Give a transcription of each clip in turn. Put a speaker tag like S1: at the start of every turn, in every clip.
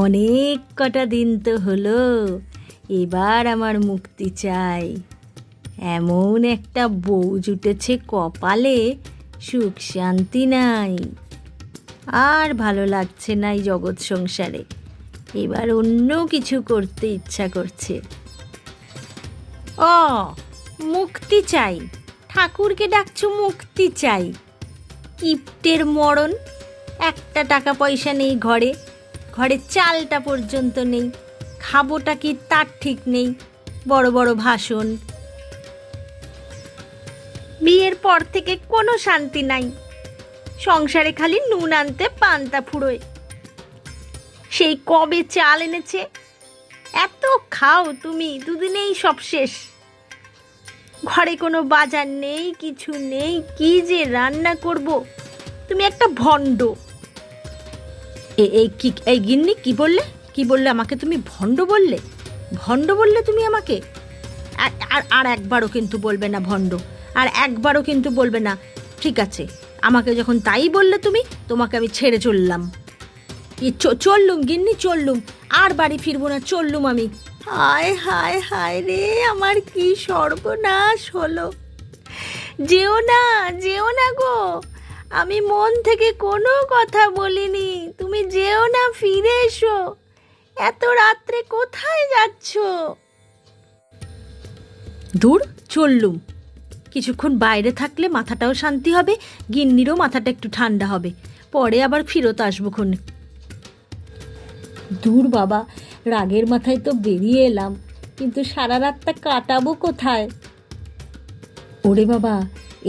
S1: অনেক কটা দিন তো হলো, এবার আমার মুক্তি চাই। এমন একটা বউ জুটেছে কপালে, সুখ শান্তি নাই। আর ভালো লাগছে না এই জগৎ সংসারে। এবার অন্য কিছু করতে ইচ্ছা করছে। ও, মুক্তি চাই? ঠাকুরকে ডাকছো মুক্তি চাই? কিপ্টের মরণ! একটা টাকা পয়সা নেই ঘরে, ঘরে চালটা পর্যন্ত নেই। খাবোটা কি তার ঠিক নেই। বড় বড় ভাষণ। বিয়ের পর থেকে কোনো শান্তি নাই। সংসারে খালি নুন আনতে পান্তা ফুরোয়। সেই কবে চাল এনেছে। এত খাও তুমি, দুদিনেই সব শেষ। ঘরে কোনো বাজার নেই, কিছু নেই। কি যে রান্না করব। তুমি একটা ভণ্ড। এই গিন্নি কি বললে? কি বললে আমাকে তুমি? ভণ্ড বললে? ভণ্ড বললে তুমি আমাকে? আর একবারও কিন্তু বলবে না ভণ্ড। আর একবারও কিন্তু বলবে না। ঠিক আছে, আমাকে যখন তাই বললে তুমি, তোমাকে আমি ছেড়ে চললাম। চললুম গিন্নি, চললুম। আর বাড়ি ফিরবো না, চললুম আমি। হায় হায় হায় রে, আমার কি সর্বনাশ হলো। যেও না, যেও না গো। আমি মন থেকে কোনো কথা বলিনি। তুমি যেও না, ফিরে এসো। এত রাত্রে কোথায় যাচ্ছ? দূর, চললুম। কিছুক্ষণ বাইরে থাকলে মাথাটাও শান্তি হবে, গিন্নিরও মাথাটা একটু ঠান্ডা হবে। পরে আবার ফিরত আসবো খন। দূর বাবা, রাগের মাথায় তো বেরিয়ে এলাম, কিন্তু সারা রাতটা কাটাবো কোথায়? ওরে বাবা,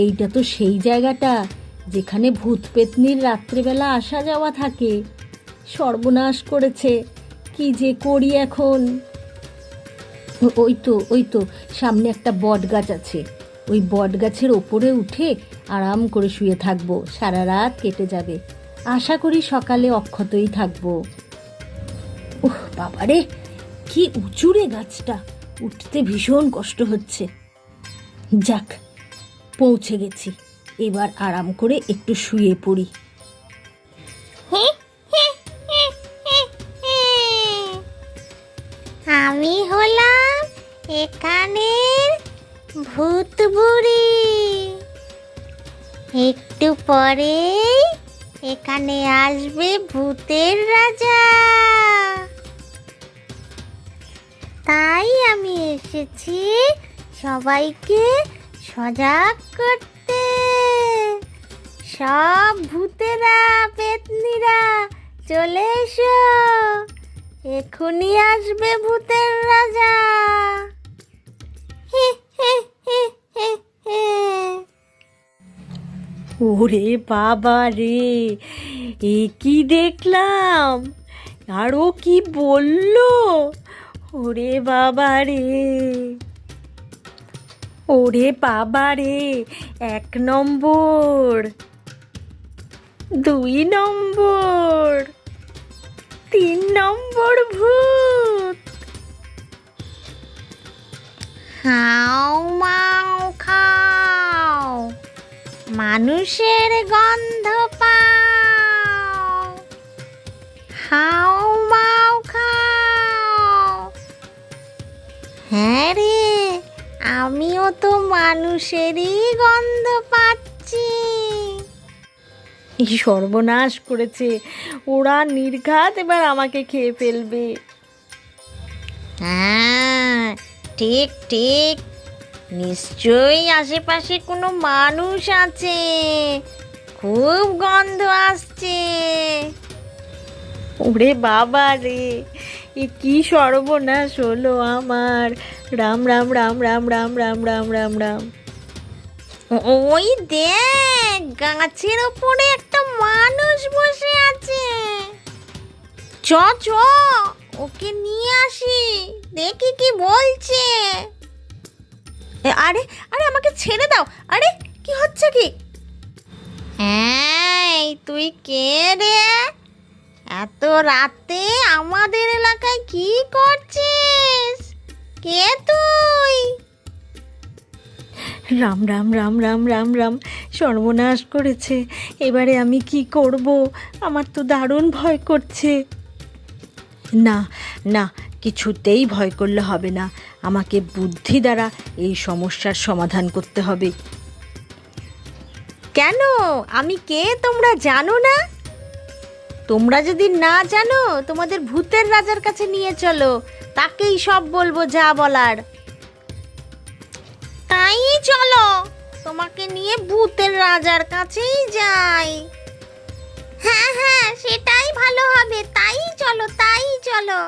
S1: এইটা তো সেই জায়গাটা যেখানে ভূত পেতনির রাত্রেবেলা আসা যাওয়া থাকে। সর্বনাশ করেছে। কি যে করি এখন? ওই তো সামনে একটা বট গাছ আছে। ওই বট গাছের ওপরে উঠে আরাম করে শুয়ে থাকবো। সারা রাত কেটে যাবে। আশা করি সকালে অক্ষতই থাকবো। উহ বাবারে, কি উঁচু রে গাছটা! উঠতে ভীষণ কষ্ট হচ্ছে। যাক, পৌঁছে গেছি। এবার আরাম করে একটু শুয়ে পড়ি।
S2: আমি হলাম এখানের ভূত বুড়ি। একটু পরেই এখানে আসবে ভূতের রাজা। তাই আমি এসেছি সবাইকে সজাগ করতে। সব ভূতেরা, পেতনিরা চলে এসো। এখনই আসবে ভূতের রাজা।
S1: ওরে বাবা রে, এ কি দেখলাম! আরও কি বললো! ওরে বাবা রে, ওরে বাবা রে! 1 নম্বর, 2 নম্বর, 3 নম্বর ভূত।
S2: হাও মাও খাও, মানুষের গন্ধ পাও। হাও মাও খাও। হ্যাঁ রে, আমিও তো মানুষেরই গন্ধ পাচ্ছি।
S1: এই সর্বনাশ করেছে। ওরা নির্ঘাত এবার আমাকে খেয়ে ফেলবে।
S2: হ্যাঁ, ঠিক ঠিক। নিশ্চয়ই আশেপাশে কোনো মানুষ আছে। খুব গন্ধ আসছে।
S1: ওরে বাবা রে, এ কি সর্বনাশ হলো আমার! রাম রাম রাম রাম রাম রাম রাম রাম রাম।
S2: ওই দেখ, গাছের ওপরে একটা মানুষ বসে আছে। চ চ, ওকে নিয়ে আসি, দেখি কি বলছে।
S1: আরে আরে, আমাকে ছেড়ে দাও। আরে, কি হচ্ছে কি?
S2: এই, তুই কে রে? এত রাতে আমাদের এলাকায় কি করছিস? কে তুই?
S1: রাম রাম রাম রাম রাম রাম। সর্বনাশ করেছে। এবারে আমি কি করব? আমার তো দারুণ ভয় করছে। না না, কিছুতেই ভয় করলে হবে না। আমাকে বুদ্ধি দ্বারা এই সমস্যার সমাধান করতে হবে। কেন? আমি কে তোমরা জানো না? তোমরা যদি না জানো, তোমাদের ভূতের রাজার কাছে নিয়ে চলো, তাকেই সব বলবো যা বলার।
S2: তাই চলো, তোমাকে নিয়ে ভূতের রাজার কাছেই যাই। হ্যাঁ হ্যাঁ, সেটাই ভালো হবে। তাই চলো, তাই চলো।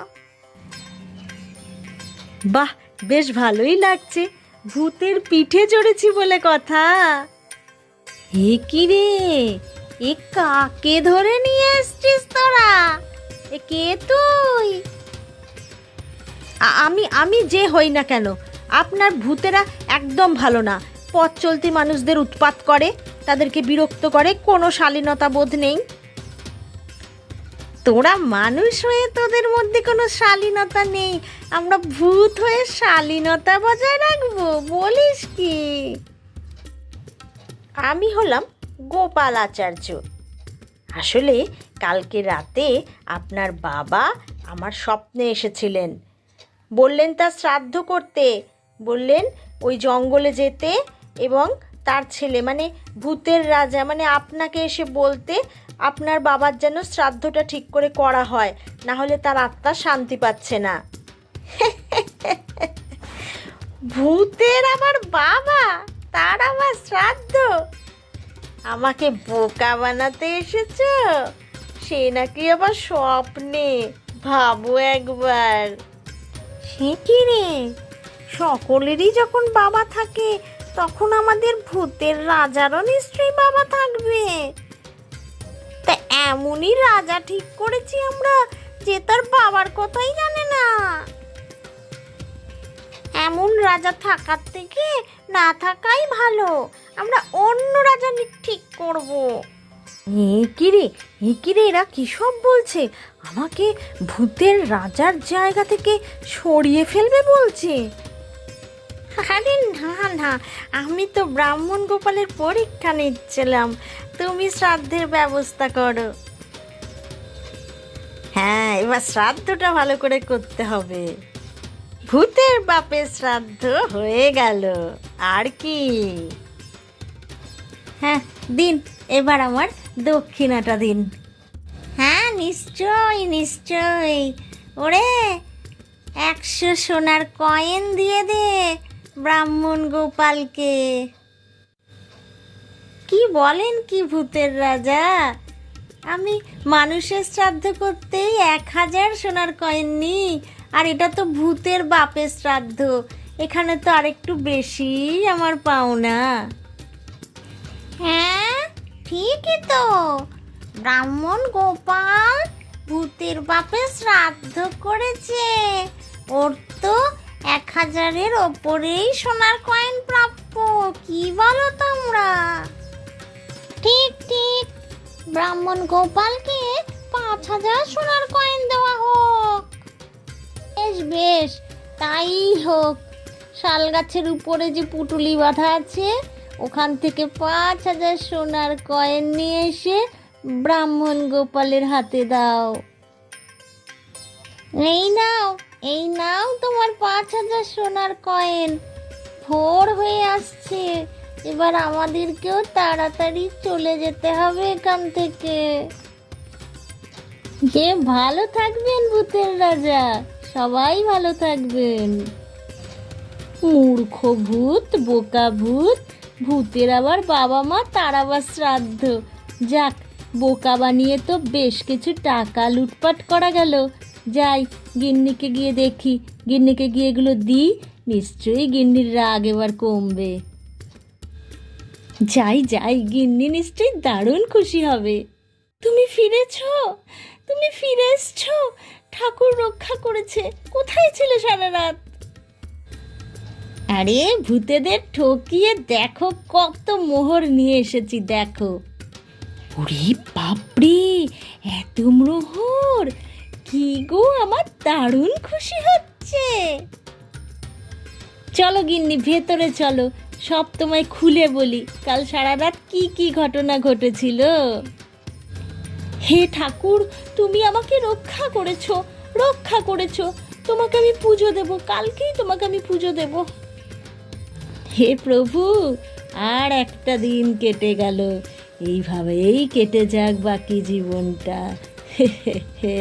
S1: বাহ, বেশ ভালোই লাগছে। ভূতের পিঠে চড়েছি বলে কথা। এ কি রে, এ কাকে ধরে নিয়ে এসছিস তোরা? এ কে তুই? আমি যে হই না কেন, আপনার ভূতেরা একদম ভালো না। পথ চলতি মানুষদের উৎপাত করে, তাদেরকে বিরক্ত করে, কোনো শালীনতা বোধ নেই। তোরা মানুষ হয়ে তোদের মধ্যে কোনো শালীনতা নেই, আমরা ভূত হয়ে শালীনতা বজায় রাখবো বলিস কি? আমি হলাম গোপাল আচার্য। আসলে কালকে রাতে আপনার বাবা আমার স্বপ্নে এসেছিলেন। বললেন তার শ্রাদ্ধ করতে, বললেন ওই জঙ্গলে যেতে, এবং তার ছেলে মানে ভূতের রাজা মানে আপনাকে এসে বলতে আপনার বাবার যেন শ্রাদ্ধটা ঠিক করে করা হয়, না হলে তার আত্মা শান্তি পাচ্ছে না। ভূতের আবার বাবা, তার আবার শ্রাদ্ধ? আমাকে বোকা বানাতে এসেছো? সে নাকি আবার স্বপ্নে, ভাবো একবার। সে কি রে, সকলেরই যখন বাবা থাকে তখন আমাদের ভূতের রাজারও নিশ্চয়ই বাবা থাকবে। তা এমনই রাজা ঠিক করেছি আমরা যে তার বাবার কথাই জানে না। এমন রাজা থাকার থেকে না থাকাই ভালো। আমরা অন্য রাজা ঠিক করব। এ কি রে, এরা কি সব বলছে? আমাকে ভূতের রাজার জায়গা থেকে সরিয়ে ফেলবে বলছে। আরে না না, আমি তো ব্রাহ্মণ গোপালের পরীক্ষা নিচ্ছিলাম। তুমি শ্রাদ্ধের ব্যবস্থা করো। হ্যাঁ, এবার শ্রাদ্ধটা ভালো করে করতে হবে। ভূতের বাপের শ্রাদ্ধ হয়ে গেল, আর কি? হ্যাঁ দিন, এবার আমার দক্ষিণাটা দিন।
S2: হ্যাঁ নিশ্চয় নিশ্চয়। ওরে, 100 সোনার কয়েন দিয়ে দে ব্রাহ্মণ গোপালকে।
S1: কি বলেন কি ভূতের রাজা? আমি মানুষের শ্রাদ্ধ করতেই 1000 সোনার কয়েন নিই, আর এটা তো ভূতের বাপের শ্রাদ্ধ, এখানে তো আরেকটু বেশি আমার পাওনা।
S2: হ্যাঁ ঠিকই তো, ব্রাহ্মণ গোপাল ভূতের বাপের শ্রাদ্ধ করেছে, ওর তো 1000-এর ওপরেই সোনার কয়েন প্রাপ্য। কি বলো তোমরা? ঠিক ঠিক, ব্রাহ্মণ গোপালকে 5000 সোনার কয়েন দেওয়া হোক। বেশ বেশ, তাই হোক। শাল গাছের উপরে যে পুটুলি বাঁধা আছে, ওখান থেকে 5000 সোনার কয়েন নিয়ে এসে ব্রাহ্মণ গোপালের হাতে দাও। এই নাও তোমার 5000 সোনার কয়েন। ভোর হয়ে আসছে, এবার আমাদেরকেও তাড়াতাড়ি চলে যেতে হবে এখান থেকে। যে ভালো থাকবেন ভূতের রাজা, সবাই ভালো থাকবেন। মূর্খ ভূত, বোকা ভূত, ভূতের আবার বাবা মা, তার আবার শ্রাদ্ধ। যাক, বোকা বানিয়ে তো বেশ কিছু টাকা লুটপাট করা গেল। যাই, গিন্নিকে গিয়ে দেখি, গিন্নিকে গিয়ে এগুলো দিই, নিশ্চয়ই গিন্নির রাগ এবার কমবে। যাই যাই, গিন্নি নিশ্চয়ই দারুণ খুশি হবে। তুমি ফিরে এসছো, ঠাকুর রক্ষা করেছে। কোথায় ছিলে সারা রাত? আরে ভূতেদের ঠকিয়ে দেখো কত মোহর নিয়ে এসেছি, দেখো। ওরে বাপরে, এত মোহর! কি গো, আমার দারুণ খুশি হচ্ছে। চলো গিন্নি, ভেতরে চলো, সব তোমায় খুলে বলি কাল সারা রাত কি কি ঘটনা ঘটেছিল। হে ঠাকুর, তুমি আমাকে রক্ষা করেছো, রক্ষা করেছো। তোমাকে আমি পুজো দেব, কালকেই তোমাকে আমি পুজো দেব। হে প্রভু, আর একটা দিন কেটে গেল, এইভাবেই কেটে যাক বাকি জীবনটা। হে হে হে।